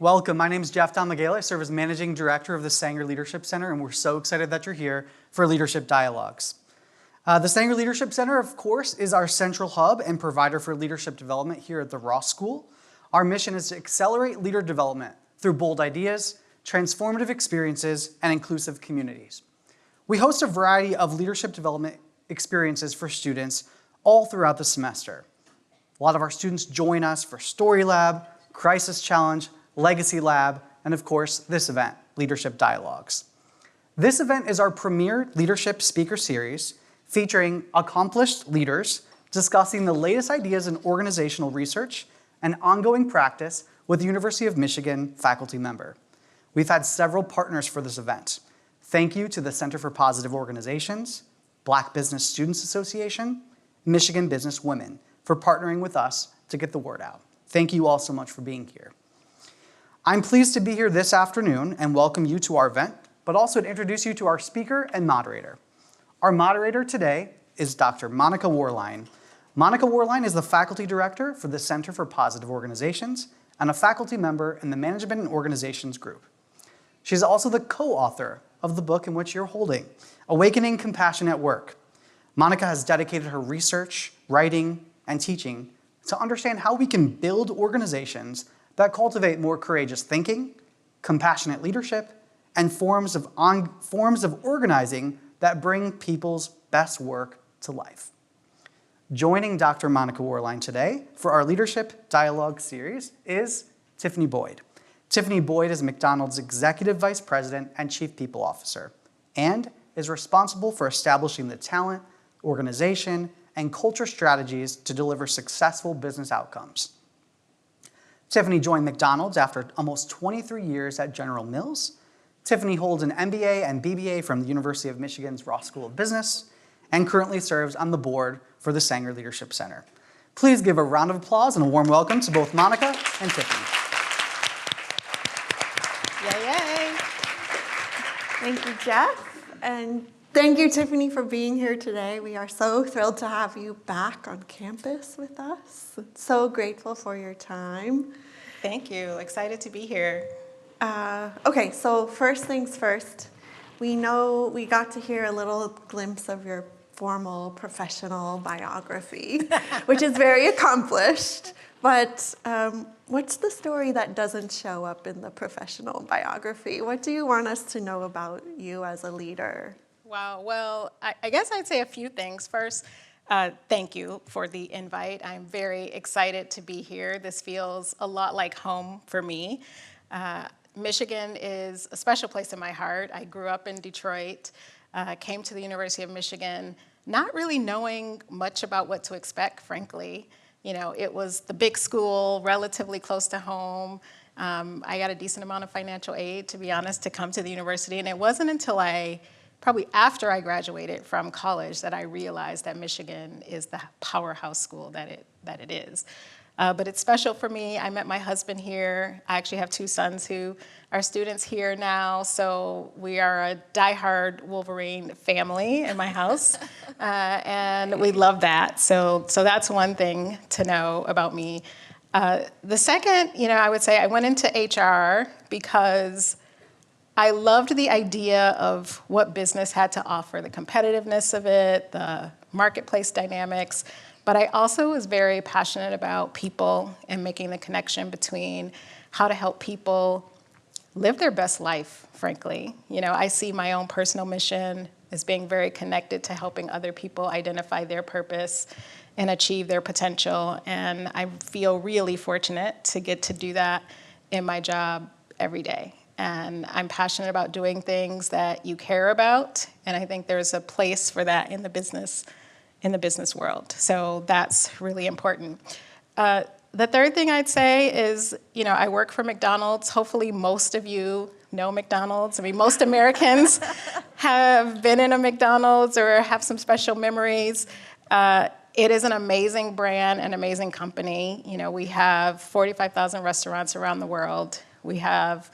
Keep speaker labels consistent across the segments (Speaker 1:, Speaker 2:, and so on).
Speaker 1: Welcome. My name is Jeff Dalmagale. I serve as Managing Director of the Sanger Leadership Center, and we're so excited that you're here for Leadership Dialogues. The Sanger Leadership Center, of course, is our central hub and provider for leadership development here at the Ross School. Our mission is to accelerate leader development through bold ideas, transformative experiences, and inclusive communities. We host a variety of leadership development experiences for students all throughout the semester. A lot of our students join us for Story Lab, Crisis Challenge, Legacy Lab, and of course, this event, Leadership Dialogues. This event is our premier leadership speaker series featuring accomplished leaders discussing the latest ideas in organizational research and ongoing practice with the University of Michigan faculty member. We've had several partners for this event. Thank you to the Center for Positive Organizations, Black Business Students Association, Michigan Business Women for partnering with us to get the word out. Thank you all so much for being here. I'm pleased to be here this afternoon and welcome you to our event, but also to introduce you to our speaker and moderator. Our moderator today is Dr. Monica Worline. Monica Worline is the faculty director for the Center for Positive Organizations and a faculty member in the Management and Organizations group. She's also the co-author of the book in which you're holding, Awakening Compassion at Work. Monica has dedicated her research, writing, and teaching to understand how we can build organizations that cultivate more courageous thinking, compassionate leadership, and forms of organizing that bring people's best work to life. Joining Dr. Monica Worline today for our Leadership Dialogue series is Tiffanie Boyd. Tiffanie Boyd is McDonald's Executive Vice President and Chief People Officer, and is responsible for establishing the talent, organization, and culture strategies to deliver successful business outcomes. Tiffanie joined McDonald's after almost 23 years at General Mills. Tiffanie holds an MBA and BBA from the University of Michigan's Ross School of Business and currently serves on the board for the Sanger Leadership Center. Please give a round of applause and a warm welcome to both Monica and Tiffanie.
Speaker 2: Yay. Thank you, Jeff. And thank you, Tiffanie, for being here today. We are so thrilled to have you back on campus with us. So grateful for your time.
Speaker 3: Thank you. Excited to be here.
Speaker 2: Okay, so first things first. We know we got to hear a little glimpse of your formal professional biography, which is very accomplished. But what's the story that doesn't show up in the professional biography? What do you want us to know about you as a leader?
Speaker 3: Wow. Well, I guess I'd say a few things. First, thank you for the invite. I'm very excited to be here. This feels a lot like home for me. Michigan is a special place in my heart. I grew up in Detroit, came to the University of Michigan, not really knowing much about what to expect, frankly. You know, it was the big school, relatively close to home. I got a decent amount of financial aid, to be honest, to come to the university. And it wasn't until probably after I graduated from college that I realized that Michigan is the powerhouse school that it is. But it's special for me. I met my husband here. I actually have two sons who are students here now, so we are a diehard Wolverine family in my house, and we love that. So that's one thing to know about me. The second, I would say I went into HR because I loved the idea of what business had to offer, the competitiveness of it, the marketplace dynamics, but I also was very passionate about people and making the connection between how to help people live their best life, frankly. I see my own personal mission as being very connected to helping other people identify their purpose and achieve their potential, and I feel really fortunate to get to do that in my job every day. And I'm passionate about doing things that you care about, and I think there's a place for that in the business world. So that's really important. The third thing I'd say is, I work for McDonald's. Hopefully most of you know McDonald's. I mean, most Americans have been in a McDonald's or have some special memories. It is an amazing brand, an amazing company. We have 45,000 restaurants around the world. We have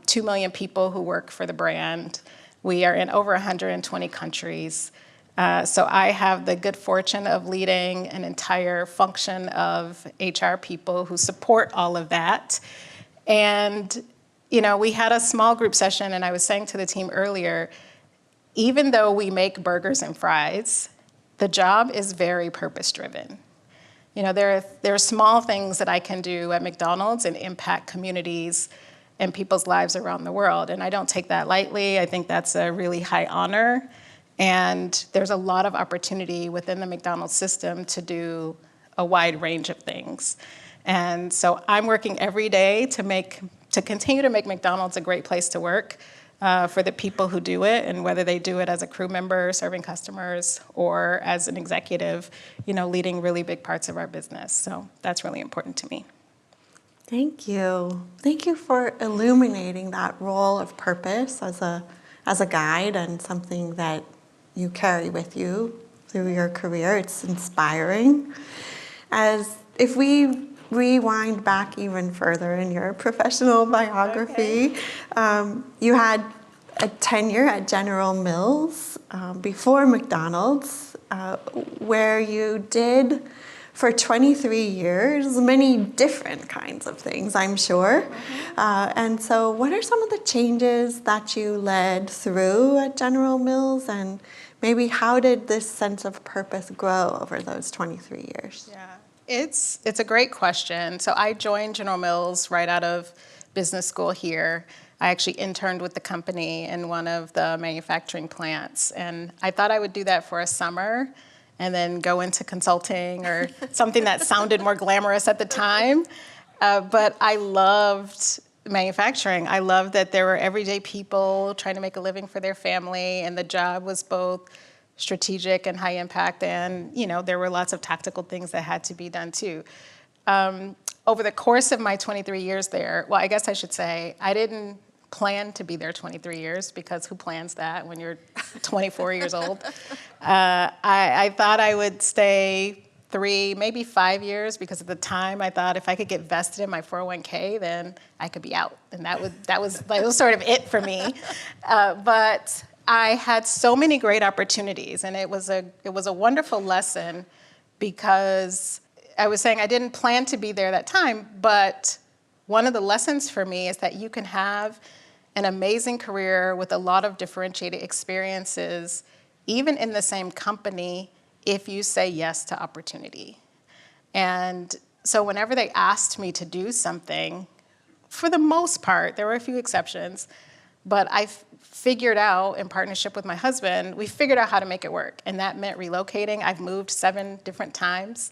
Speaker 3: 2 million people who work for the brand. We are in over 120 countries. So I have the good fortune of leading an entire function of HR people who support all of that. And, we had a small group session, and I was saying to the team earlier, even though we make burgers and fries, the job is very purpose-driven. There are small things that I can do at McDonald's and impact communities and people's lives around the world. And I don't take that lightly. I think that's a really high honor. And there's a lot of opportunity within the McDonald's system to do a wide range of things. And so I'm working every day to continue to make McDonald's a great place to work for the people who do it, and whether they do it as a crew member serving customers or as an executive, leading really big parts of our business. So that's really important to me.
Speaker 2: Thank you. Thank you for illuminating that role of purpose as a guide and something that you carry with you through your career. It's inspiring. As if we rewind back even further in your professional biography, you had a tenure at General Mills before McDonald's, where you did for 23 years many different kinds of things, I'm sure. And so what are some of the changes that you led through at General Mills, and maybe how did this sense of purpose grow over those 23 years?
Speaker 3: Yeah. It's a great question. So I joined General Mills right out of business school here. I actually interned with the company in one of the manufacturing plants, and I thought I would do that for a summer and then go into consulting or something that sounded more glamorous at the time. But I loved manufacturing. I loved that there were everyday people trying to make a living for their family, and the job was both strategic and high impact, and there were lots of tactical things that had to be done too. Over the course of my 23 years there, well, I guess I should say, I didn't plan to be there 23 years, because who plans that when you're 24 years old? I thought I would stay 3, maybe 5 years, because at the time I thought if I could get vested in my 401k, then I could be out, and that was sort of it for me. But I had so many great opportunities, and it was a wonderful lesson, because I was saying I didn't plan to be there that time, but one of the lessons for me is that you can have an amazing career with a lot of differentiated experiences, even in the same company, if you say yes to opportunity. And so whenever they asked me to do something, for the most part, there were a few exceptions, but I figured out, in partnership with my husband, we figured out how to make it work. And that meant relocating. I've moved 7 different times.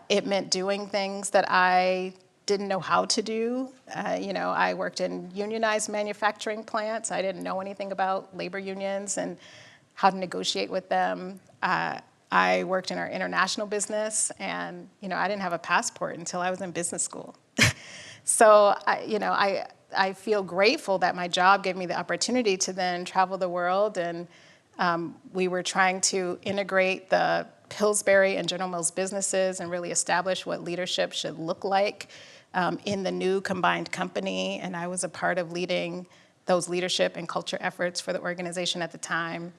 Speaker 3: It meant doing things that I didn't know how to do. I worked in unionized manufacturing plants. I didn't know anything about labor unions and how to negotiate with them. I worked in our international business, and I didn't have a passport until I was in business school. So I feel grateful that my job gave me the opportunity to then travel the world, and we were trying to integrate the Pillsbury and General Mills businesses and really establish what leadership should look like in the new combined company. And I was a part of leading those leadership and culture efforts for the organization at the time.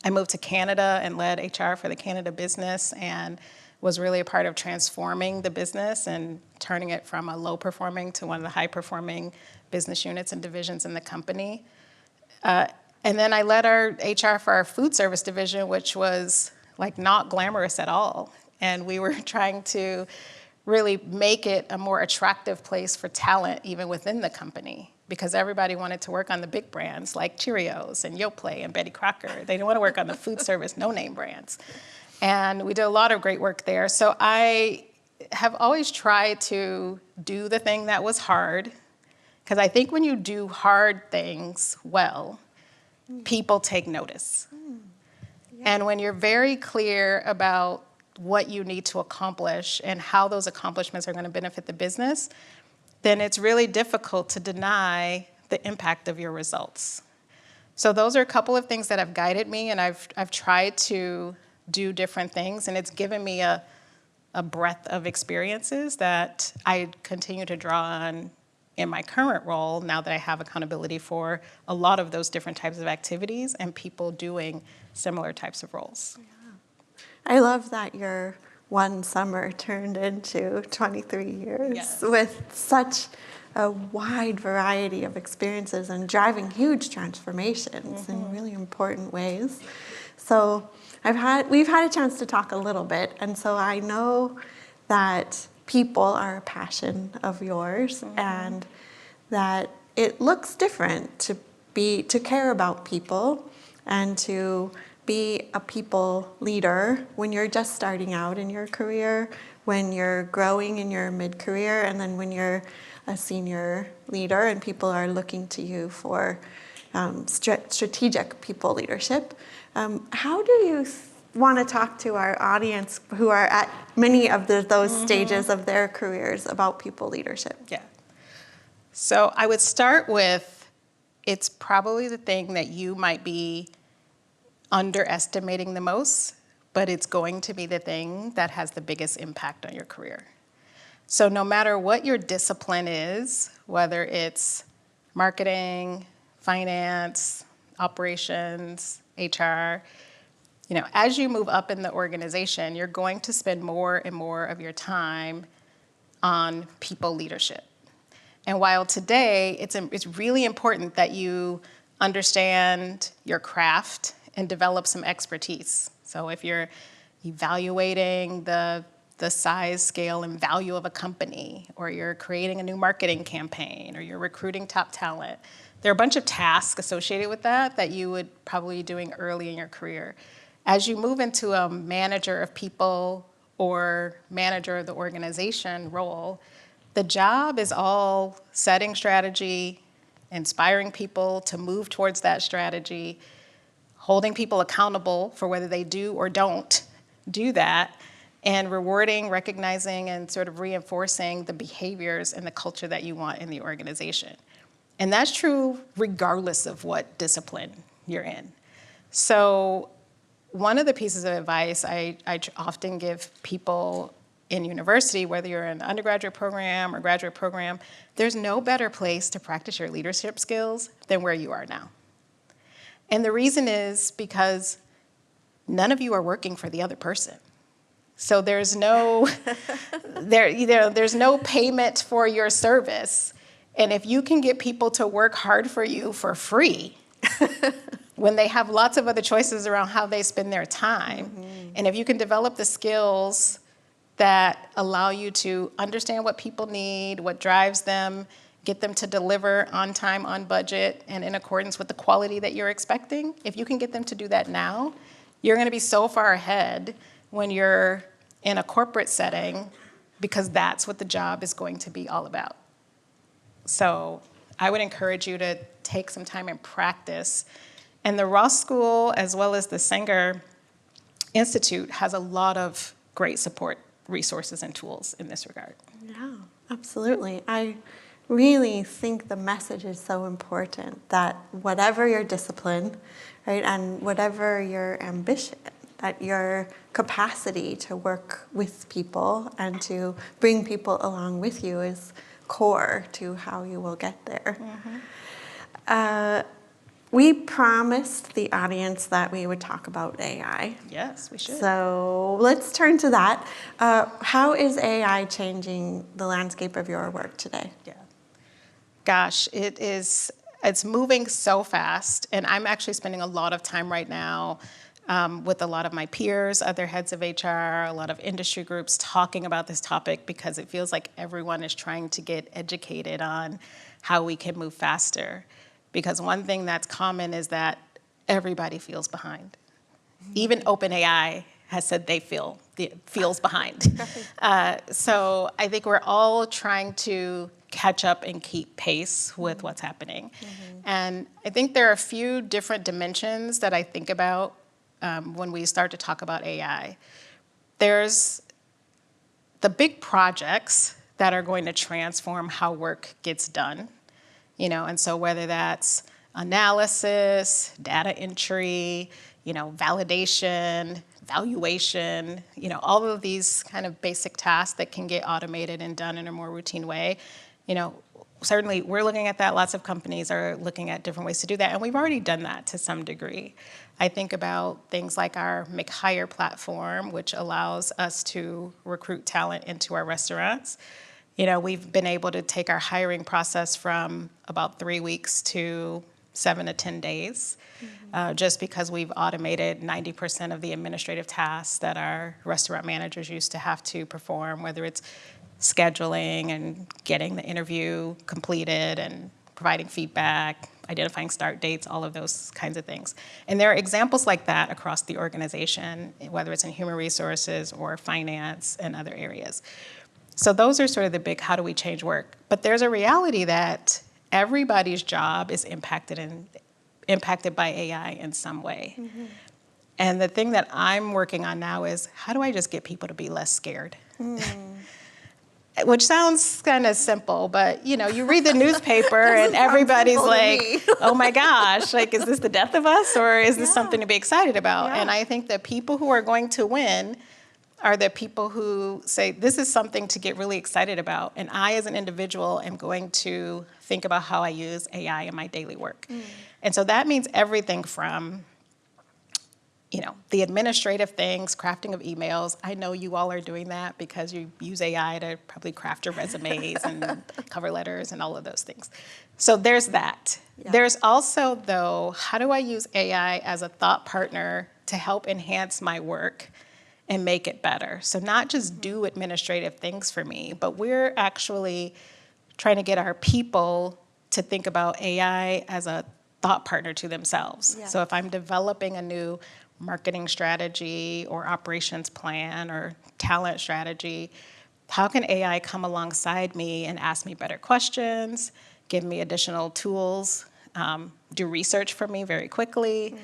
Speaker 3: I moved to Canada and led HR for the Canada business, and was really a part of transforming the business and turning it from a low-performing to one of the high-performing business units and divisions in the company. And then I led our HR for our food service division, which was not glamorous at all. And we were trying to really make it a more attractive place for talent, even within the company, because everybody wanted to work on the big brands like Cheerios and Yoplait and Betty Crocker. They didn't want to work on the food service no-name brands. And we did a lot of great work there. So I have always tried to do the thing that was hard, because I think when you do hard things well, people take notice. Yeah. And when you're very clear about what you need to accomplish and how those accomplishments are going to benefit the business, then it's really difficult to deny the impact of your results. So those are a couple of things that have guided me, and I've tried to do different things, and it's given me a breadth of experiences that I continue to draw on in my current role, now that I have accountability for a lot of those different types of activities and people doing similar types of roles.
Speaker 2: Yeah. I love that your one summer turned into 23 years. Yes. With such a wide variety of experiences and driving huge transformations in really important ways. So we've had a chance to talk a little bit, and so I know that people are a passion of yours, and that it looks different to care about people and to be a people leader when you're just starting out in your career, when you're growing in your mid-career, and then when you're a senior leader and people are looking to you for strategic people leadership. How do you want to talk to our audience who are at many of those stages of their careers about people leadership?
Speaker 3: Yeah. So I would start with, it's probably the thing that you might be underestimating the most, but it's going to be the thing that has the biggest impact on your career. So no matter what your discipline is, whether it's marketing, finance, operations, HR, as you move up in the organization, you're going to spend more and more of your time on people leadership. And while today it's really important that you understand your craft and develop some expertise. So if you're evaluating the size, scale, and value of a company, or you're creating a new marketing campaign, or you're recruiting top talent, there are a bunch of tasks associated with that you would probably be doing early in your career. As you move into a manager of people or manager of the organization role, the job is all setting strategy, inspiring people to move towards that strategy, holding people accountable for whether they do or don't do that, and rewarding, recognizing, and sort of reinforcing the behaviors and the culture that you want in the organization. And that's true regardless of what discipline you're in. So one of the pieces of advice I often give people in university, whether you're in an undergraduate program or graduate program, there's no better place to practice your leadership skills than where you are now. And the reason is because none of you are working for the other person. So there's no there's no payment for your service. And if you can get people to work hard for you for free, when they have lots of other choices around how they spend their time, and if you can develop the skills that allow you to understand what people need, what drives them, get them to deliver on time, on budget, and in accordance with the quality that you're expecting, if you can get them to do that now, you're going to be so far ahead when you're in a corporate setting, because that's what the job is going to be all about. So I would encourage you to take some time and practice. And the Ross School, as well as the Sanger Institute, has a lot of great support resources and tools in this regard.
Speaker 2: Yeah, absolutely. I really think the message is so important that whatever your discipline, right, and whatever your ambition, that your capacity to work with people and to bring people along with you is core to how you will get there. We promised the audience that we would talk about AI.
Speaker 3: Yes, we should.
Speaker 2: So let's turn to that. How is AI changing the landscape of your work today?
Speaker 3: Yeah. Gosh, it's moving so fast, and I'm actually spending a lot of time right now with a lot of my peers, other heads of HR, a lot of industry groups talking about this topic, because it feels like everyone is trying to get educated on how we can move faster. Because one thing that's common is that everybody feels behind. Even OpenAI has said they feels behind. So I think we're all trying to catch up and keep pace with what's happening. And I think there are a few different dimensions that I think about when we start to talk about AI. There's the big projects that are going to transform how work gets done. And so whether that's analysis, data entry, validation, valuation, all of these kind of basic tasks that can get automated and done in a more routine way, certainly we're looking at that. Lots of companies are looking at different ways to do that, and we've already done that to some degree. I think about things like our McHire platform, which allows us to recruit talent into our restaurants. We've been able to take our hiring process from about 3 weeks to 7 to 10 days, just because we've automated 90% of the administrative tasks that our restaurant managers used to have to perform, whether it's scheduling and getting the interview completed and providing feedback, identifying start dates, all of those kinds of things. And there are examples like that across the organization, whether it's in human resources or finance and other areas. So those are sort of the big, how do we change work? But there's a reality that everybody's job is impacted by AI in some way. Mm-hmm. And the thing that I'm working on now is, how do I just get people to be less scared? Which sounds kind of simple, but you read the newspaper and everybody's like, oh my gosh, like, is this the death of us, or is this something to be excited about? Yeah. And I think the people who are going to win are the people who say, this is something to get really excited about. And I, as an individual, am going to think about how I use AI in my daily work. And so that means everything from the administrative things, crafting of emails. I know you all are doing that because you use AI to probably craft your resumes and cover letters and all of those things. So there's that. Yeah. There's also, though, how do I use AI as a thought partner to help enhance my work and make it better? So not just do administrative things for me, but we're actually trying to get our people to think about AI as a thought partner to themselves. Yeah. So if I'm developing a new marketing strategy or operations plan or talent strategy, how can AI come alongside me and ask me better questions, give me additional tools, do research for me very quickly?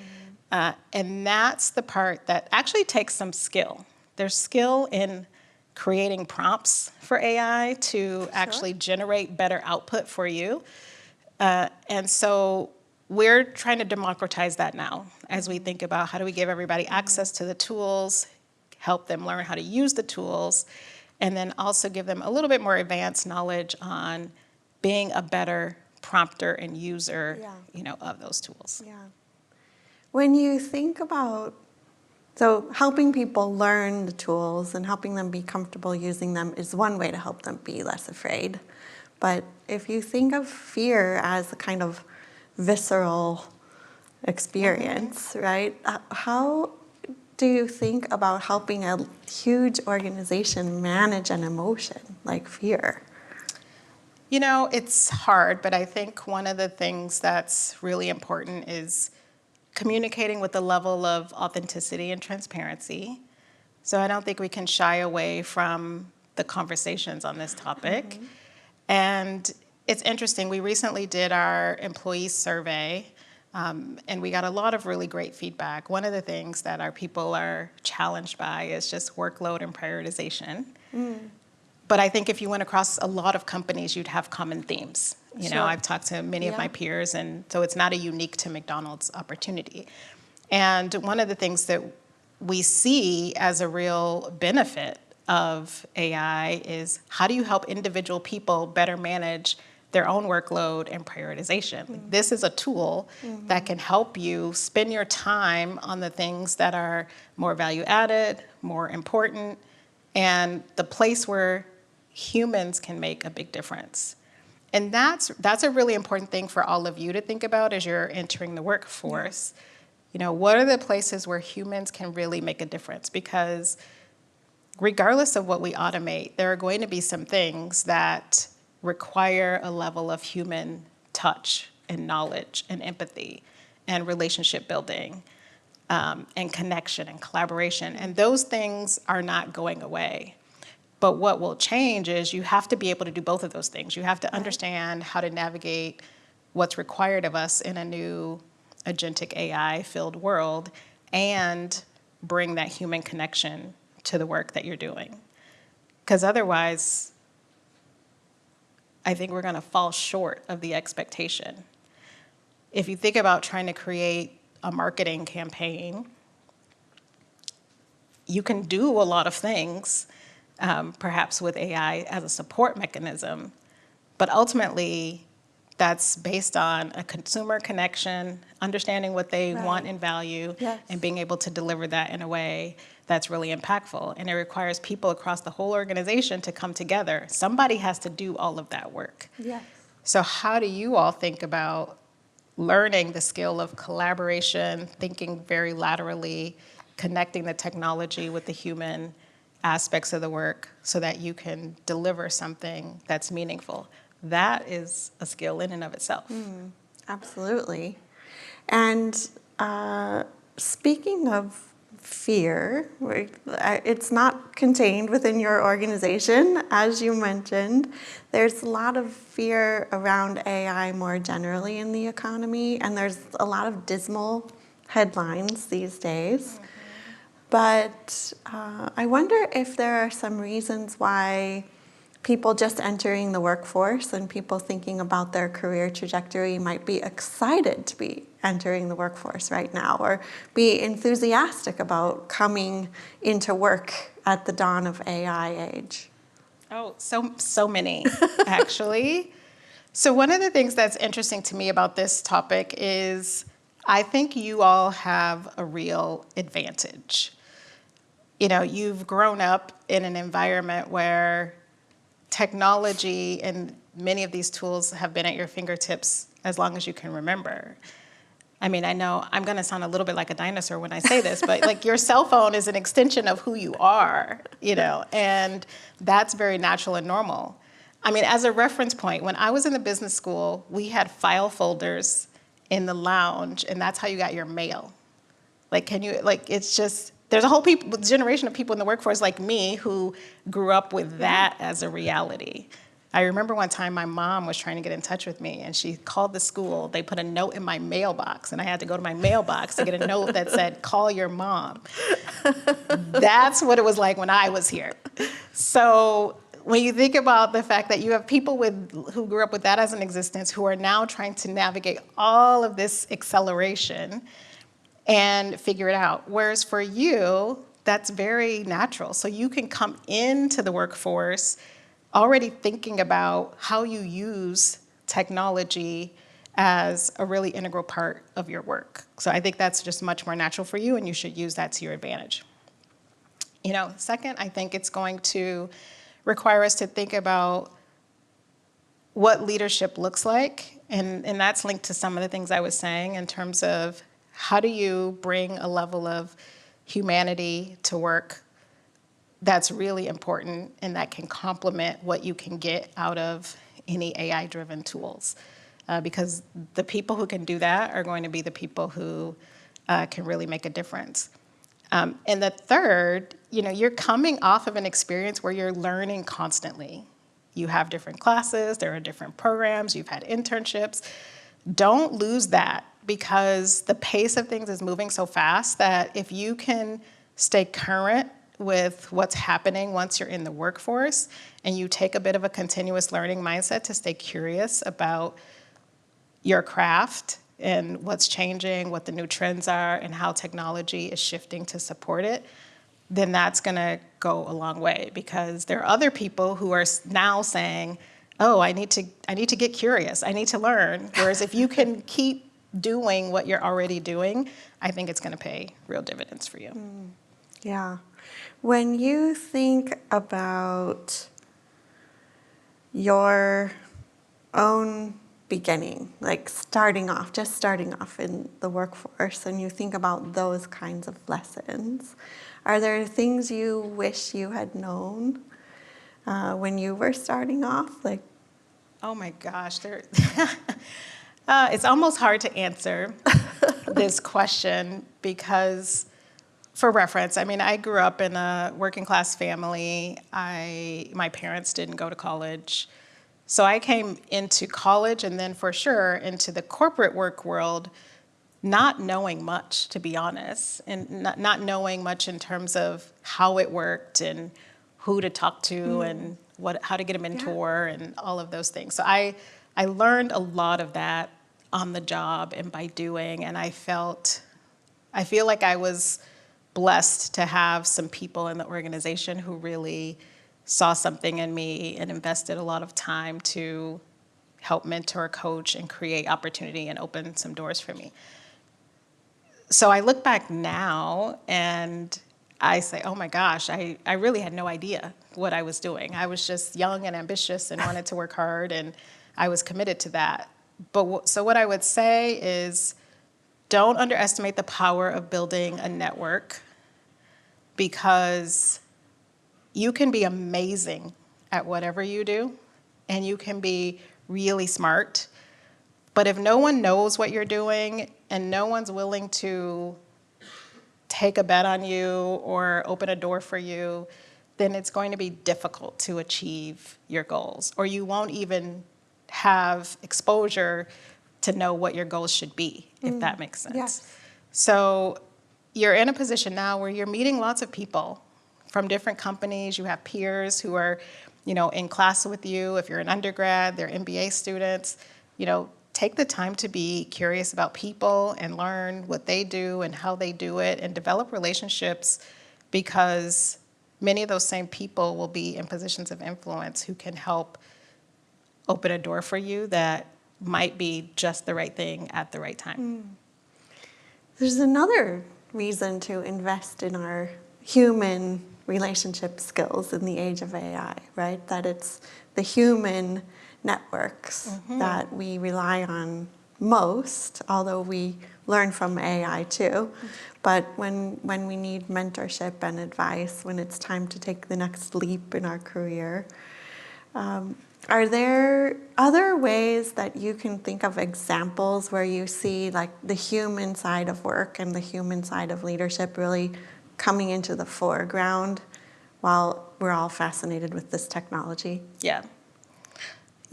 Speaker 3: And that's the part that actually takes some skill. There's skill in creating prompts for AI to actually generate better output for you. And so we're trying to democratize that now as we think about how do we give everybody access to the tools, help them learn how to use the tools, and then also give them a little bit more advanced knowledge on being a better prompter and user, of those tools. Yeah.
Speaker 2: When you think about, so helping people learn the tools and helping them be comfortable using them is one way to help them be less afraid. But if you think of fear as a kind of visceral experience, right? How do you think about helping a huge organization manage an emotion like fear?
Speaker 3: It's hard, but I think one of the things that's really important is communicating with a level of authenticity and transparency. So I don't think we can shy away from the conversations on this topic. And it's interesting, we recently did our employee survey, and we got a lot of really great feedback. One of the things that our people are challenged by is just workload and prioritization. But I think if you went across a lot of companies, you'd have common themes. I've talked to many of my peers, and so it's not a unique to McDonald's opportunity. And one of the things that we see as a real benefit of AI is, how do you help individual people better manage their own workload and prioritization? This is a tool that can help you spend your time on the things that are more value added, more important, and the place where humans can make a big difference. And that's a really important thing for all of you to think about as you're entering the workforce. What are the places where humans can really make a difference? Because regardless of what we automate, there are going to be some things that require a level of human touch and knowledge and empathy and relationship building and connection and collaboration. And those things are not going away. But what will change is you have to be able to do both of those things. You have to understand how to navigate what's required of us in a new agentic AI-filled world and bring that human connection to the work that you're doing. Because otherwise, I think we're going to fall short of the expectation. If you think about trying to create a marketing campaign, you can do a lot of things, perhaps with AI as a support mechanism, but ultimately, that's based on a consumer connection, understanding what they want and value,
Speaker 2: Yes.
Speaker 3: and being able to deliver that in a way that's really impactful. And it requires people across the whole organization to come together. Somebody has to do all of that work.
Speaker 2: Yes.
Speaker 3: So how do you all think about learning the skill of collaboration, thinking very laterally, connecting the technology with the human aspects of the work so that you can deliver something that's meaningful? That is a skill in and of itself.
Speaker 2: Absolutely. And speaking of fear, it's not contained within your organization, as you mentioned. There's a lot of fear around AI more generally in the economy, and there's a lot of dismal headlines these days. But I wonder if there are some reasons why people just entering the workforce and people thinking about their career trajectory might be excited to be entering the workforce right now, or be enthusiastic about coming into work at the dawn of AI age.
Speaker 3: Oh, so many, actually. So one of the things that's interesting to me about this topic is I think you all have a real advantage. You know, you've grown up in an environment where technology and many of these tools have been at your fingertips as long as you can remember. I mean, I know I'm going to sound a little bit like a dinosaur when I say this, but like your cell phone is an extension of who you are, you know, and that's very natural and normal. I mean, as a reference point, when I was in the business school, we had file folders in the lounge, and that's how you got your mail. Like, it's just, there's a whole generation of people in the workforce like me who grew up with that as a reality. I remember one time my mom was trying to get in touch with me, and she called the school. They put a note in my mailbox, and I had to go to my mailbox to get a note that said, "Call your mom." That's what it was like when I was here. So when you think about the fact that you have people who grew up with that as an existence who are now trying to navigate all of this acceleration and figure it out. Whereas for you, that's very natural. So you can come into the workforce already thinking about how you use technology as a really integral part of your work. So I think that's just much more natural for you, and you should use that to your advantage. You know, second, I think it's going to require us to think about what leadership looks like, and that's linked to some of the things I was saying in terms of how do you bring a level of humanity to work that's really important and that can complement what you can get out of any AI-driven tools. Because the people who can do that are going to be the people who can really make a difference. And the third, you know, you're coming off of an experience where you're learning constantly. You have different classes, there are different programs, you've had internships. Don't lose that, because the pace of things is moving so fast that if you can stay current with what's happening once you're in the workforce, and you take a bit of a continuous learning mindset to stay curious about your craft and what's changing, what the new trends are, and how technology is shifting to support it, then that's going to go a long way, because there are other people who are now saying, oh, I need to get curious, I need to learn. Whereas if you can keep doing what you're already doing, I think it's going to pay real dividends for you.
Speaker 2: Yeah. When you think about your own beginning, like just starting off in the workforce, and you think about those kinds of lessons, are there things you wish you had known when you were starting off? Like,
Speaker 3: oh my gosh, it's almost hard to answer this question because, for reference, I mean, I grew up in a working class family. My parents didn't go to college. So I came into college and then for sure into the corporate work world not knowing much, to be honest, and not knowing much in terms of how it worked and who to talk to and how to get a mentor and all of those things. So I learned a lot of that on the job and by doing, and I feel like I was blessed to have some people in the organization who really saw something in me and invested a lot of time to help mentor, coach, and create opportunity and open some doors for me. So I look back now and I say, oh my gosh, I really had no idea what I was doing. I was just young and ambitious and wanted to work hard, and I was committed to that. But so what I would say is, don't underestimate the power of building a network, because you can be amazing at whatever you do, and you can be really smart. But if no one knows what you're doing and no one's willing to take a bet on you or open a door for you, then it's going to be difficult to achieve your goals, or you won't even have exposure to know what your goals should be, if that makes sense.
Speaker 2: Yes.
Speaker 3: So you're in a position now where you're meeting lots of people from different companies. You have peers who are, in class with you. If you're an undergrad, they're MBA students. Take the time to be curious about people and learn what they do and how they do it, and develop relationships, because many of those same people will be in positions of influence who can help open a door for you that might be just the right thing at the right time.
Speaker 2: There's another reason to invest in our human relationship skills in the age of AI, right? That it's the human networks that we rely on most, although we learn from AI too. But when we need mentorship and advice, when it's time to take the next leap in our career, are there other ways that you can think of examples where you see like the human side of work and the human side of leadership really coming into the foreground while we're all fascinated with this technology?
Speaker 3: Yeah.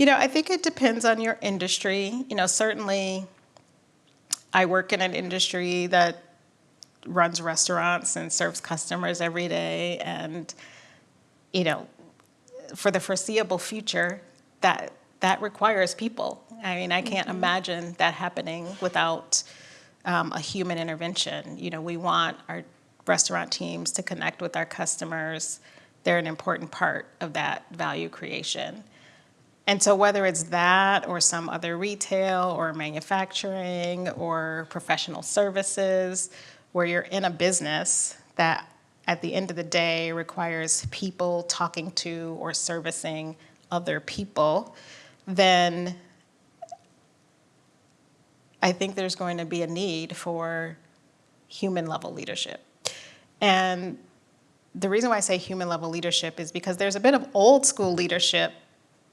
Speaker 3: I think it depends on your industry. Certainly I work in an industry that runs restaurants and serves customers every day. And, for the foreseeable future, that requires people. I mean, I can't imagine that happening without a human intervention. We want our restaurant teams to connect with our customers. They're an important part of that value creation. And so whether it's that or some other retail or manufacturing or professional services, where you're in a business that at the end of the day requires people talking to or servicing other people, then I think there's going to be a need for human level leadership. And the reason why I say human level leadership is because there's a bit of old school leadership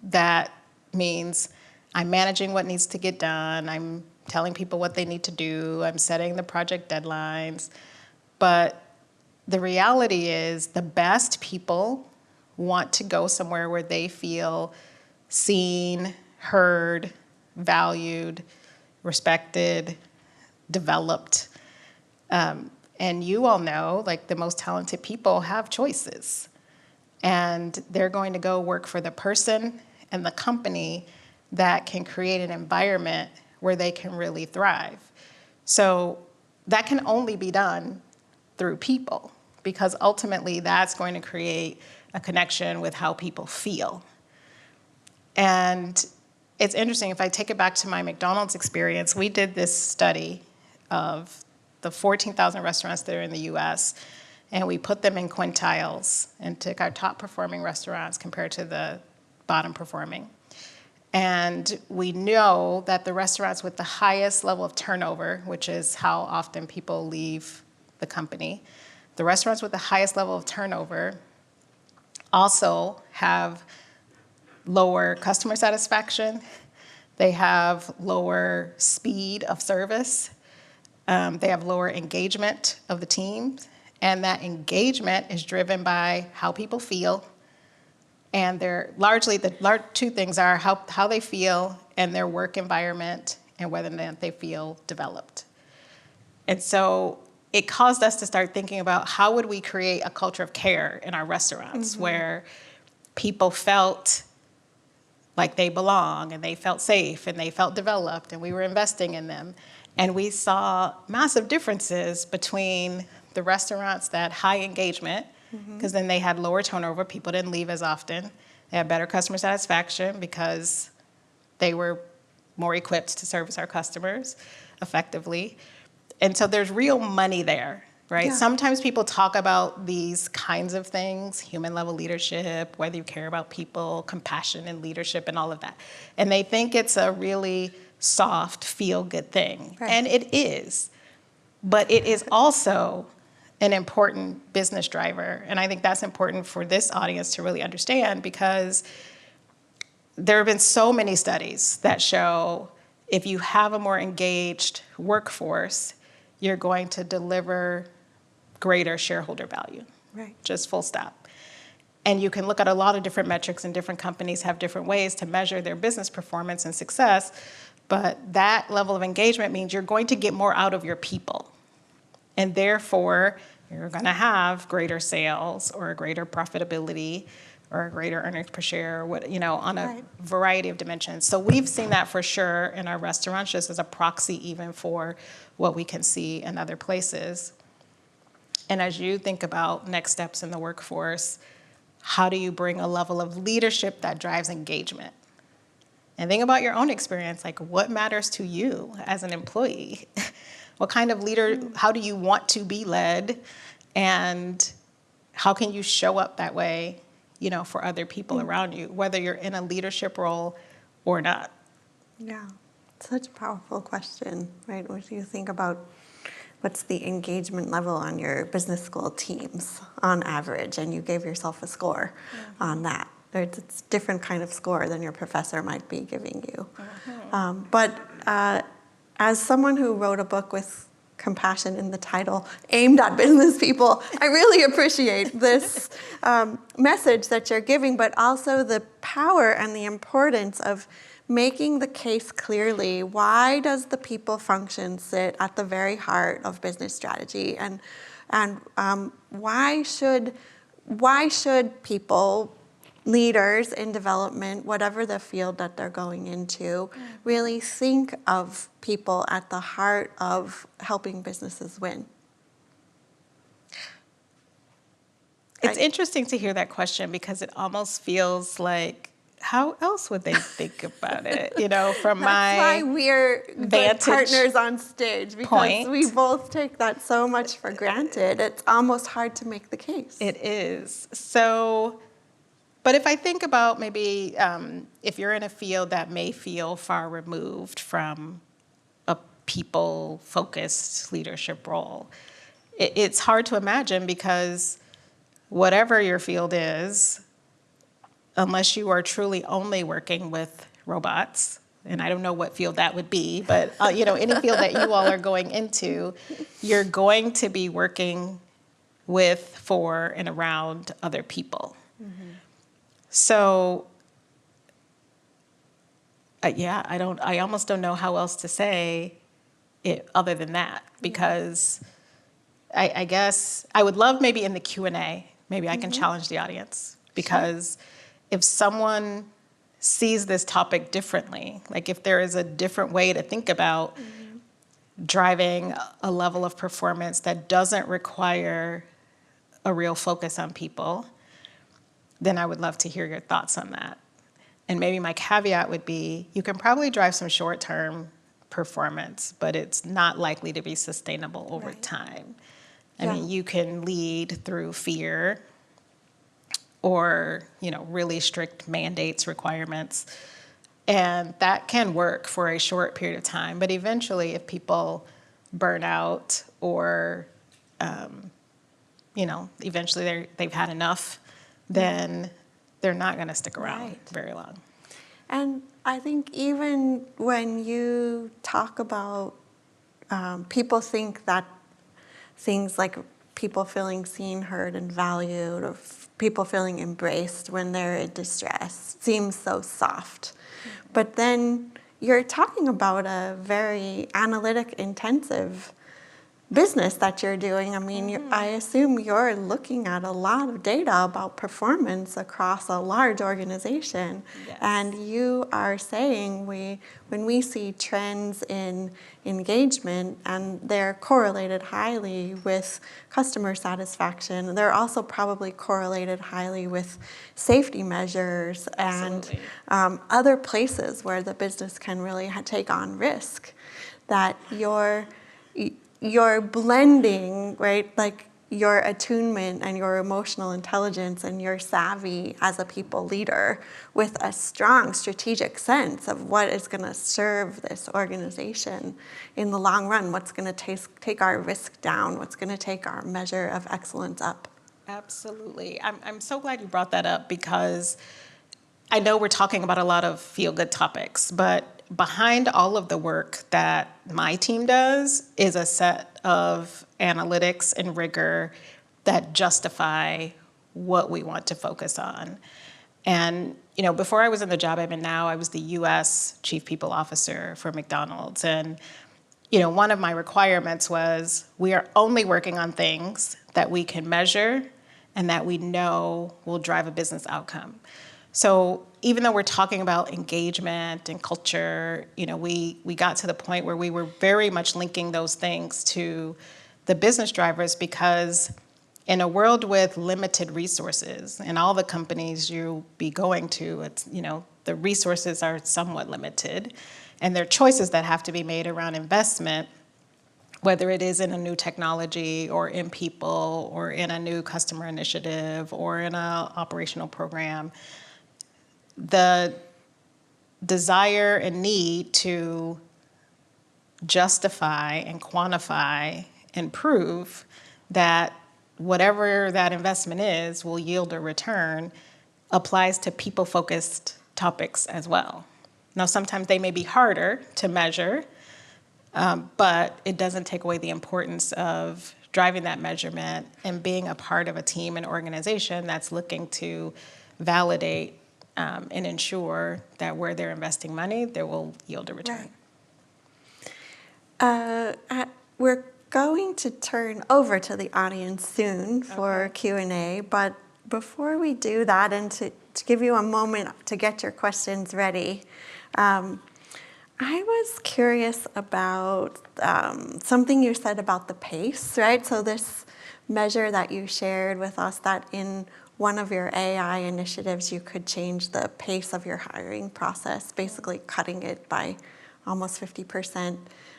Speaker 3: that means I'm managing what needs to get done, I'm telling people what they need to do, I'm setting the project deadlines. But the reality is the best people want to go somewhere where they feel seen, heard, valued, respected, developed. And you all know, like, the most talented people have choices. And they're going to go work for the person and the company that can create an environment where they can really thrive. So that can only be done through people, because ultimately that's going to create a connection with how people feel. And it's interesting, if I take it back to my McDonald's experience, we did this study of the 14,000 restaurants that are in the US, and we put them in quintiles and took our top performing restaurants compared to the bottom performing. And we know that the restaurants with the highest level of turnover, which is how often people leave the company, the restaurants with the highest level of turnover also have lower customer satisfaction. They have lower speed of service. They have lower engagement of the teams. And that engagement is driven by how people feel. And they're largely, the two things are how they feel and their work environment, and whether or not they feel developed. And so it caused us to start thinking about how would we create a culture of care in our restaurants where people felt like they belong and they felt safe and they felt developed and we were investing in them. And we saw massive differences between the restaurants that had high engagement, because then they had lower turnover, people didn't leave as often. They had better customer satisfaction because they were more equipped to service our customers effectively. And so there's real money there, right?
Speaker 2: Yeah.
Speaker 3: Sometimes people talk about these kinds of things, human level leadership, whether you care about people, compassion and leadership and all of that. And they think it's a really soft, feel good thing.
Speaker 2: Right.
Speaker 3: And it is. But it is also an important business driver. And I think that's important for this audience to really understand, because there have been so many studies that show if you have a more engaged workforce, you're going to deliver greater shareholder value.
Speaker 2: Right.
Speaker 3: Just full stop. And you can look at a lot of different metrics, and different companies have different ways to measure their business performance and success. But that level of engagement means you're going to get more out of your people. And therefore, you're going to have greater sales or a greater profitability or a greater earnings per share, on a
Speaker 2: Right.
Speaker 3: variety of dimensions. So we've seen that for sure in our restaurants, just as a proxy even for what we can see in other places. And as you think about next steps in the workforce, how do you bring a level of leadership that drives engagement? And think about your own experience, like what matters to you as an employee? What kind of leader, how do you want to be led? And how can you show up that way, for other people around you, whether you're in a leadership role or not?
Speaker 2: Yeah, such a powerful question, right? What do you think about what's the engagement level on your business school teams on average? And you gave yourself a score on that. It's a different kind of score than your professor might be giving you. But as someone who wrote a book with compassion in the title, aimed at business people, I really appreciate this message that you're giving, but also the power and the importance of making the case clearly. Why does the people function sit at the very heart of business strategy, and why should people, leaders in development, whatever the field that they're going into, really think of people at the heart of helping businesses win?
Speaker 3: It's interesting to hear that question, because it almost feels like, how else would they think about it? From
Speaker 2: That's why we're good
Speaker 3: vantage
Speaker 2: partners on stage, because
Speaker 3: point.
Speaker 2: we both take that so much for granted. It's almost hard to make the case.
Speaker 3: It is. So, but if I think about maybe if you're in a field that may feel far removed from a people-focused leadership role, it's hard to imagine, because whatever your field is, unless you are truly only working with robots, and I don't know what field that would be, but any field that you all are going into, you're going to be working with, for, and around other people. So, I almost don't know how else to say it other than that, because I guess I would love, maybe in the Q&A, maybe I can challenge the audience, because if someone sees this topic differently, like if there is a different way to think about driving a level of performance that doesn't require a real focus on people, then I would love to hear your thoughts on that. And maybe my caveat would be, you can probably drive some short-term performance, but it's not likely to be sustainable over time. I mean, you can lead through fear or, really strict mandates, requirements, and that can work for a short period of time. But eventually, if people burn out or, eventually they've had enough, then they're not going to stick around very long.
Speaker 2: And I think even when you talk about people think that things like people feeling seen, heard, and valued, or people feeling embraced when they're in distress seems so soft. But then you're talking about a very analytic, intensive business that you're doing. I mean, I assume you're looking at a lot of data about performance across a large organization.
Speaker 3: Yes.
Speaker 2: And you are saying when we see trends in engagement and they're correlated highly with customer satisfaction, they're also probably correlated highly with safety measures
Speaker 3: Absolutely.
Speaker 2: and other places where the business can really take on risk, that you're blending, right, like your attunement and your emotional intelligence and your savvy as a people leader with a strong strategic sense of what is going to serve this organization in the long run, what's going to take our risk down, what's going to take our measure of excellence up.
Speaker 3: Absolutely. I'm so glad you brought that up, because I know we're talking about a lot of feel-good topics, but behind all of the work that my team does is a set of analytics and rigor that justify what we want to focus on. And, before I was in the job I'm in now, I was the U.S. Chief People Officer for McDonald's. And, one of my requirements was we are only working on things that we can measure and that we know will drive a business outcome. So even though we're talking about engagement and culture, we got to the point where we were very much linking those things to the business drivers, because in a world with limited resources, and all the companies you'll be going to, it's, the resources are somewhat limited, and there are choices that have to be made around investment, whether it is in a new technology or in people or in a new customer initiative or in an operational program. The desire and need to justify and quantify and prove that whatever that investment is will yield a return applies to people-focused topics as well. Now, sometimes they may be harder to measure, but it doesn't take away the importance of driving that measurement and being a part of a team and organization that's looking to validate and ensure that where they're investing money, there will yield a return.
Speaker 2: Right. We're going to turn over to the audience soon for Q&A, but before we do that, and to give you a moment to get your questions ready, I was curious about something you said about the pace, right? So this measure that you shared with us, that in one of your AI initiatives, you could change the pace of your hiring process, basically cutting it by almost 50%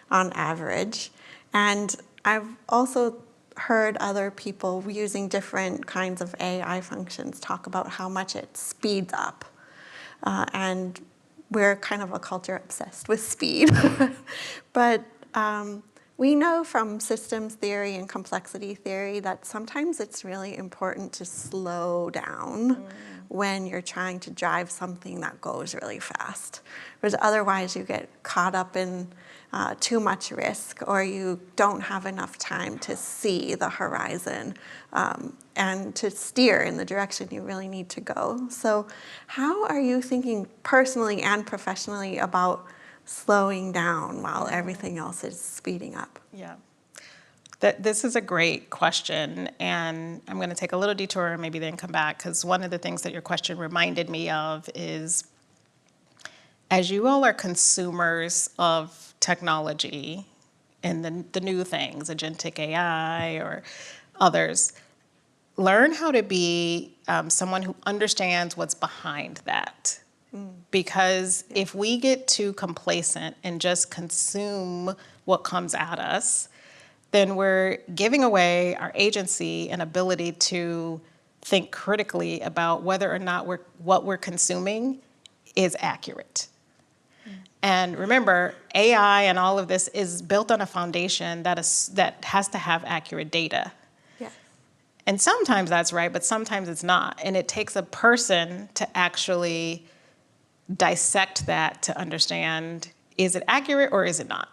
Speaker 2: on average. And I've also heard other people using different kinds of AI functions talk about how much it speeds up. And we're kind of a culture obsessed with speed. But we know from systems theory and complexity theory that sometimes it's really important to slow down when you're trying to drive something that goes really fast. Because otherwise you get caught up in too much risk, or you don't have enough time to see the horizon and to steer in the direction you really need to go. So how are you thinking personally and professionally about slowing down while everything else is speeding up?
Speaker 3: Yeah. This is a great question, and I'm going to take a little detour and maybe then come back, because one of the things that your question reminded me of is, as you all are consumers of technology and the new things, agentic AI or others, learn how to be someone who understands what's behind that. Because if we get too complacent and just consume what comes at us, then we're giving away our agency and ability to think critically about whether or not what we're consuming is accurate. And remember, AI and all of this is built on a foundation that has to have accurate data.
Speaker 2: Yes.
Speaker 3: And sometimes that's right, but sometimes it's not. And it takes a person to actually dissect that to understand, is it accurate or is it not?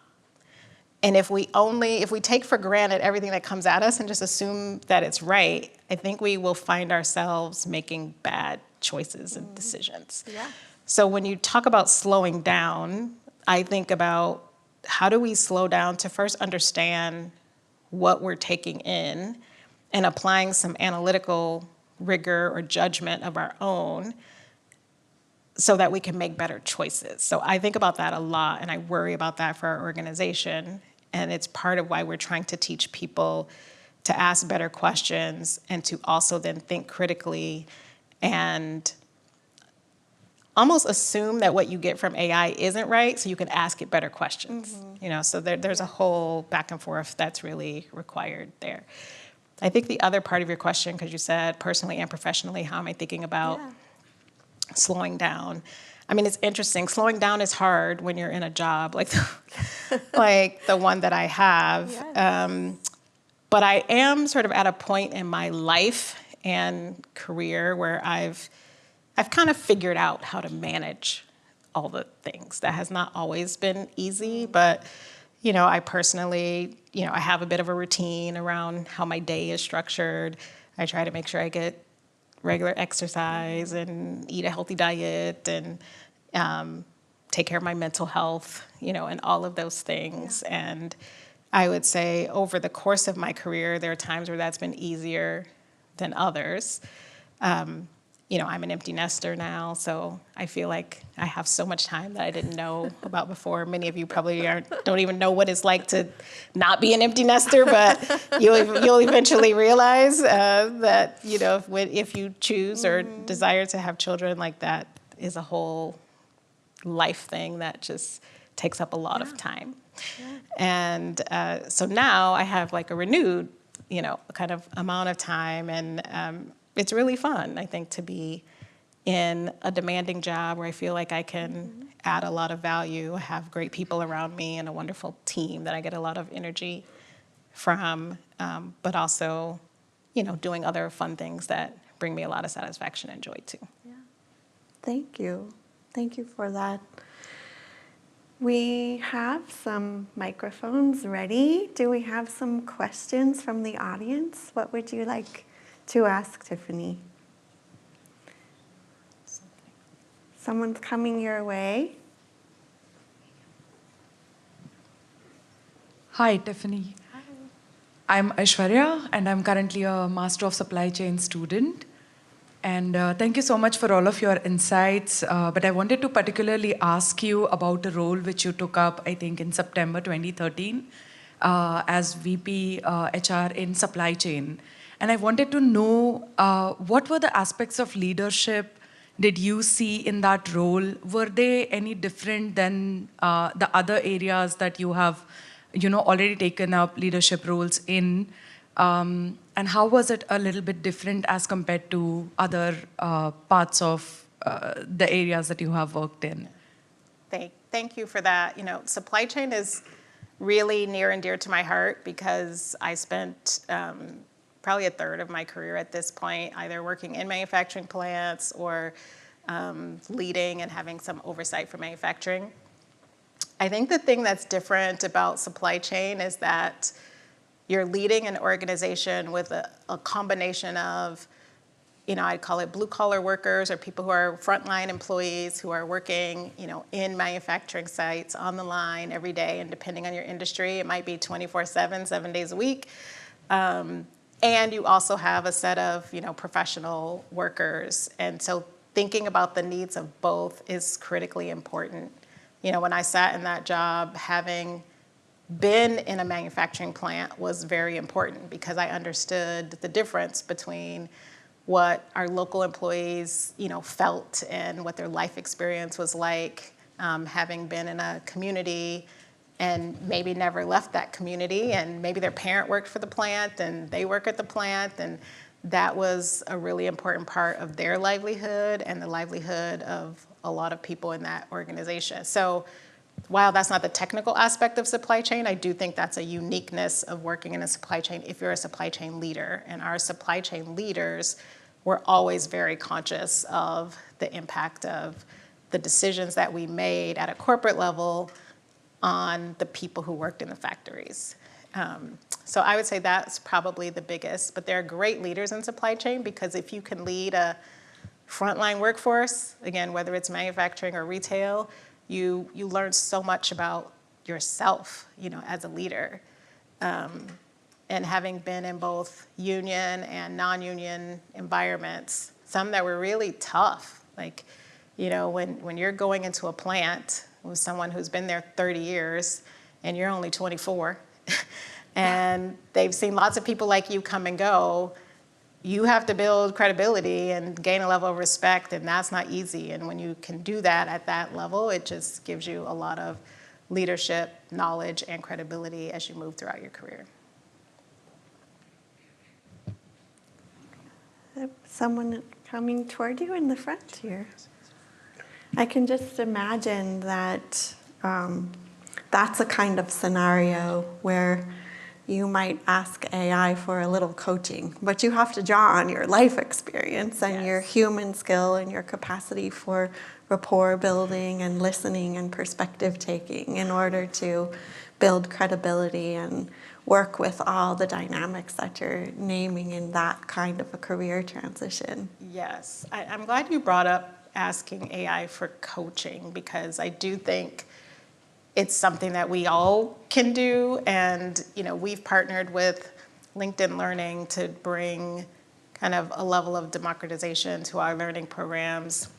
Speaker 3: And if we take for granted everything that comes at us and just assume that it's right, I think we will find ourselves making bad choices and decisions.
Speaker 2: Yeah.
Speaker 3: So when you talk about slowing down, I think about how do we slow down to first understand what we're taking in and applying some analytical rigor or judgment of our own so that we can make better choices. So I think about that a lot, and I worry about that for our organization. And it's part of why we're trying to teach people to ask better questions and to also then think critically and almost assume that what you get from AI isn't right, so you can ask it better questions. You know, so there's a whole back and forth that's really required there. I think the other part of your question, because you said personally and professionally, how am I thinking about slowing down? I mean, it's interesting. Slowing down is hard when you're in a job like like the one that I have. But I am sort of at a point in my life and career where I've kind of figured out how to manage all the things. That has not always been easy, but you know, I personally, you know, I have a bit of a routine around how my day is structured. I try to make sure I get regular exercise and eat a healthy diet and take care of my mental health, you know, and all of those things. And I would say over the course of my career, there are times where that's been easier than others. You know, I'm an empty nester now, so I feel like I have so much time that I didn't know about before. Many of you probably don't even know what it's like to not be an empty nester, but you'll eventually realize that, you know, if you choose or desire to have children, like that is a whole life thing that just takes up a lot of time. And so now I have like a renewed, you know, kind of amount of time, and it's really fun, I think, to be in a demanding job where I feel like I can add a lot of value, have great people around me, and a wonderful team that I get a lot of energy from, but also, you know, doing other fun things that bring me a lot of satisfaction and joy too.
Speaker 2: Yeah. Thank you. Thank you for that. We have some microphones ready. Do we have some questions from the audience? What would you like to ask Tiffanie? Someone's coming your way.
Speaker 4: Hi, Tiffanie. Hi. I'm Aishwarya, and I'm currently a Master of Supply Chain student. And thank you so much for all of your insights. But I wanted to particularly ask you about a role which you took up, I think, in September 2013 as VP HR in supply chain. And I wanted to know what were the aspects of leadership did you see in that role? Were they any different than the other areas that you have, you know, already taken up leadership roles in? And how was it a little bit different as compared to other parts of the areas that you have worked in?
Speaker 3: Thank you for that. You know, supply chain is really near and dear to my heart because I spent probably a third of my career at this point either working in manufacturing plants or leading and having some oversight for manufacturing. I think the thing that's different about supply chain is that you're leading an organization with a combination of, you know, I'd call it blue-collar workers or people who are frontline employees who are working, you know, in manufacturing sites on the line every day, and depending on your industry, it might be 24/7, 7 days a week. And you also have a set of, you know, professional workers. And so thinking about the needs of both is critically important. You know, when I sat in that job, having been in a manufacturing plant was very important because I understood the difference between what our local employees, you know, felt and what their life experience was like, having been in a community and maybe never left that community, and maybe their parent worked for the plant and they work at the plant, and that was a really important part of their livelihood and the livelihood of a lot of people in that organization. So while that's not the technical aspect of supply chain, I do think that's a uniqueness of working in a supply chain if you're a supply chain leader. And our supply chain leaders were always very conscious of the impact of the decisions that we made at a corporate level on the people who worked in the factories. So I would say that's probably the biggest, but there are great leaders in supply chain because if you can lead a frontline workforce, again, whether it's manufacturing or retail, you learn so much about yourself, you know, as a leader. and having been in both union and non-union environments, some that were really tough. Like, you know, when you're going into a plant with someone who's been there 30 years and you're only 24, and they've seen lots of people like you come and go, you have to build credibility and gain a level of respect, and that's not easy. And when you can do that at that level, it just gives you a lot of leadership, knowledge, and credibility as you move throughout your career.
Speaker 2: Someone coming toward you in the front here. I can just imagine that that's a kind of scenario where you might ask AI for a little coaching, but you have to draw on your life experience and your human skill and your capacity for rapport building and listening and perspective taking in order to build credibility and work with all the dynamics that you're naming in that kind of a career transition.
Speaker 3: Yes, I'm glad you brought up asking AI for coaching, because I do think it's something that we all can do. And, you know, we've partnered with LinkedIn Learning to bring kind of a level of democratization to our learning programs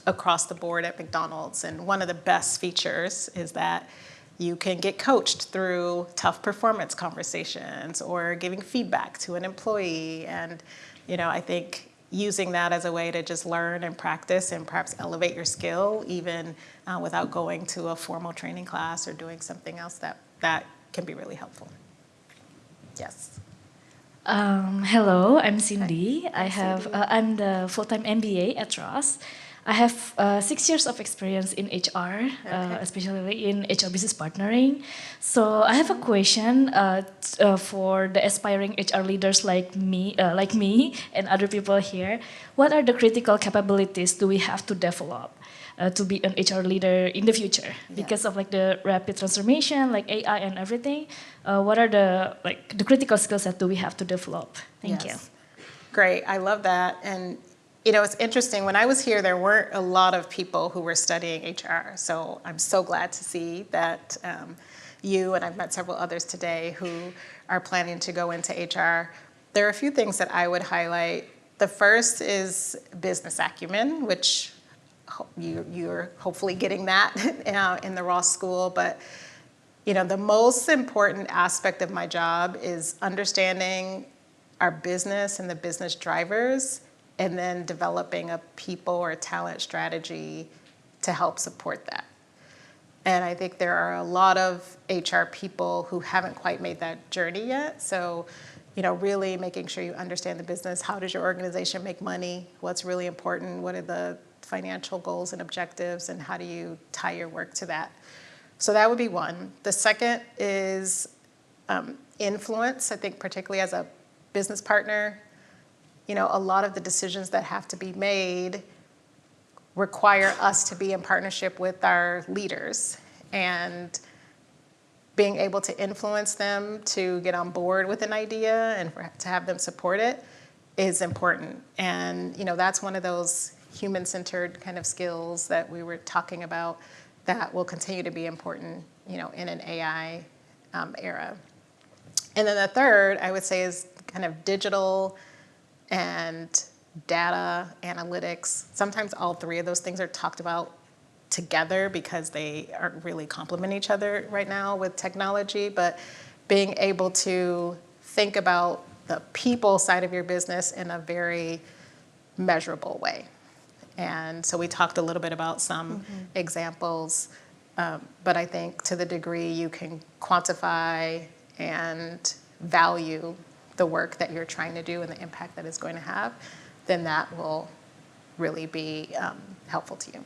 Speaker 3: across the board at McDonald's. And one of the best features is that you can get coached through tough performance conversations or giving feedback to an employee. And, you know, I think using that as a way to just learn and practice and perhaps elevate your skill even without going to a formal training class or doing something else, that can be really helpful. Yes.
Speaker 5: Hello, I'm Cindy. I'm the full-time MBA at Ross. I have 6 years of experience in HR, especially in HR business partnering. So I have a question for the aspiring HR leaders like me and other people here. What are the critical capabilities do we have to develop to be an HR leader in the future? Because of like the rapid transformation, like AI and everything, what are the critical skills that do we have to develop? Thank you.
Speaker 3: Great, I love that. And you know, it's interesting, when I was here, there weren't a lot of people who were studying HR. So I'm so glad to see that you, and I've met several others today who are planning to go into HR. There are a few things that I would highlight. The first is business acumen, which you're hopefully getting that in the Ross School. But you know, the most important aspect of my job is understanding our business and the business drivers, and then developing a people or talent strategy to help support that. And I think there are a lot of HR people who haven't quite made that journey yet. So, you know, really making sure you understand the business. How does your organization make money? What's really important? What are the financial goals and objectives? And how do you tie your work to that? So that would be one. The second is influence. I think particularly as a business partner, you know, a lot of the decisions that have to be made require us to be in partnership with our leaders, and being able to influence them to get on board with an idea and to have them support it is important. And, you know, that's one of those human-centered kind of skills that we were talking about that will continue to be important, you know, in an AI era. And then the third, I would say, is kind of digital and data analytics. Sometimes all three of those things are talked about together because they aren't really complement each other right now with technology, but being able to think about the people side of your business in a very measurable way. And so we talked a little bit about some examples, but I think to the degree you can quantify and value the work that you're trying to do and the impact that it's going to have, then that will really be helpful to you.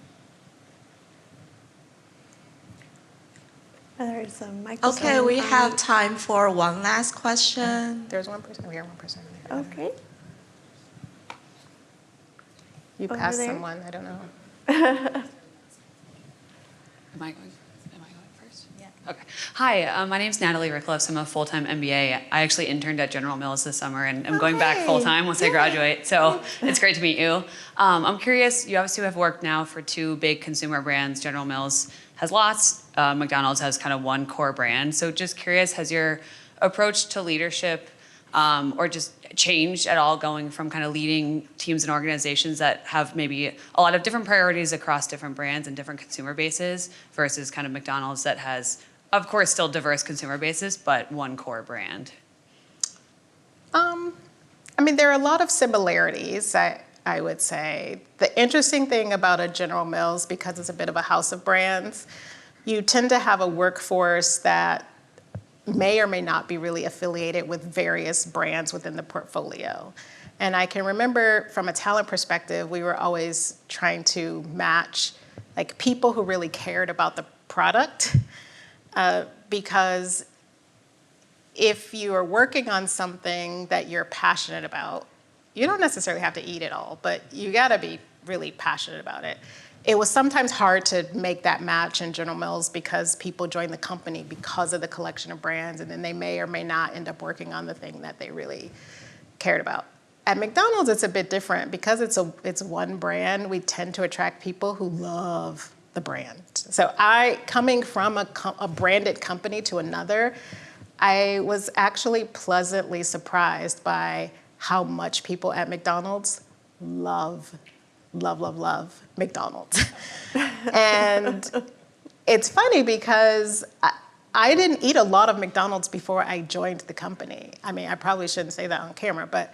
Speaker 2: There's a microphone.
Speaker 6: Okay, we have time for one last question.
Speaker 3: There's one person. We hear one person.
Speaker 2: Okay.
Speaker 3: You
Speaker 2: Over
Speaker 3: passed
Speaker 2: there?
Speaker 3: someone. I don't know.
Speaker 7: Am I going first? Yeah. Okay. Hi, my name's Natalie Rickliffs. I'm a full-time MBA. I actually interned at General Mills this summer, and I'm going back full-time once I graduate, so it's great to meet you. I'm curious, you obviously have worked now for two big consumer brands. General Mills has lots. McDonald's has kind of one core brand. So just curious, has your approach to leadership or just changed at all going from kind of leading teams and organizations that have maybe a lot of different priorities across different brands and different consumer bases versus kind of McDonald's that has, of course, still diverse consumer bases, but one core brand?
Speaker 3: I mean, there are a lot of similarities, I would say. The interesting thing about a General Mills, because it's a bit of a house of brands, you tend to have a workforce that may or may not be really affiliated with various brands within the portfolio. And I can remember from a talent perspective, we were always trying to match like people who really cared about the product, because if you are working on something that you're passionate about, you don't necessarily have to eat it all, but you gotta be really passionate about it. It was sometimes hard to make that match in General Mills because people join the company because of the collection of brands, and then they may or may not end up working on the thing that they really cared about. At McDonald's, it's a bit different. Because it's one brand, we tend to attract people who love the brand. So coming from a branded company to another, I was actually pleasantly surprised by how much people at McDonald's love McDonald's. And it's funny because I didn't eat a lot of McDonald's before I joined the company. I mean, I probably shouldn't say that on camera, but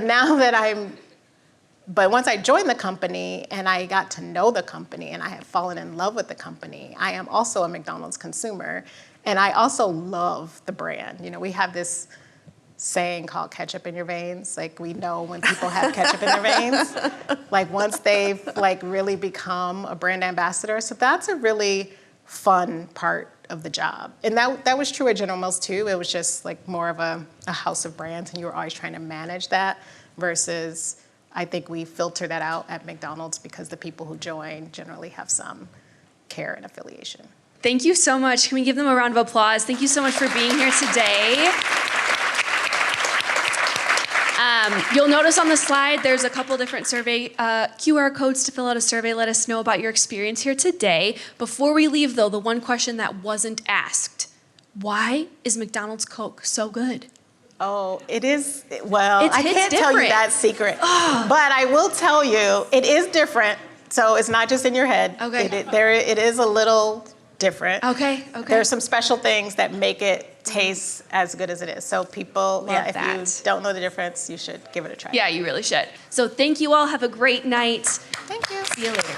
Speaker 3: now that but once I joined the company and I got to know the company and I have fallen in love with the company, I am also a McDonald's consumer. And I also love the brand. You know, we have this saying called ketchup in your veins. Like, we know when people have ketchup in their veins, like once they've like really become a brand ambassador. So that's a really fun part of the job. And that was true at General Mills too. It was just like more of a house of brands, and you were always trying to manage that, versus I think we filter that out at McDonald's because the people who join generally have some care and affiliation.
Speaker 8: Thank you so much. Can we give them a round of applause? Thank you so much for being here today. You'll notice on the slide, there's a couple different survey QR codes to fill out a survey. Let us know about your experience here today. Before we leave, though, the one question that wasn't asked: why is McDonald's Coke so good?
Speaker 3: Oh, it is, well,
Speaker 8: It's
Speaker 3: I can't tell you that secret, but I will tell you, it is different. So it's not just in your head.
Speaker 8: Okay.
Speaker 3: It is a little different.
Speaker 8: Okay.
Speaker 3: There are some special things that make it taste as good as it is. So people, if you don't know the difference, you should give it a try.
Speaker 8: Yeah, you really should. So thank you all. Have a great night.
Speaker 3: Thank you.
Speaker 8: See you later.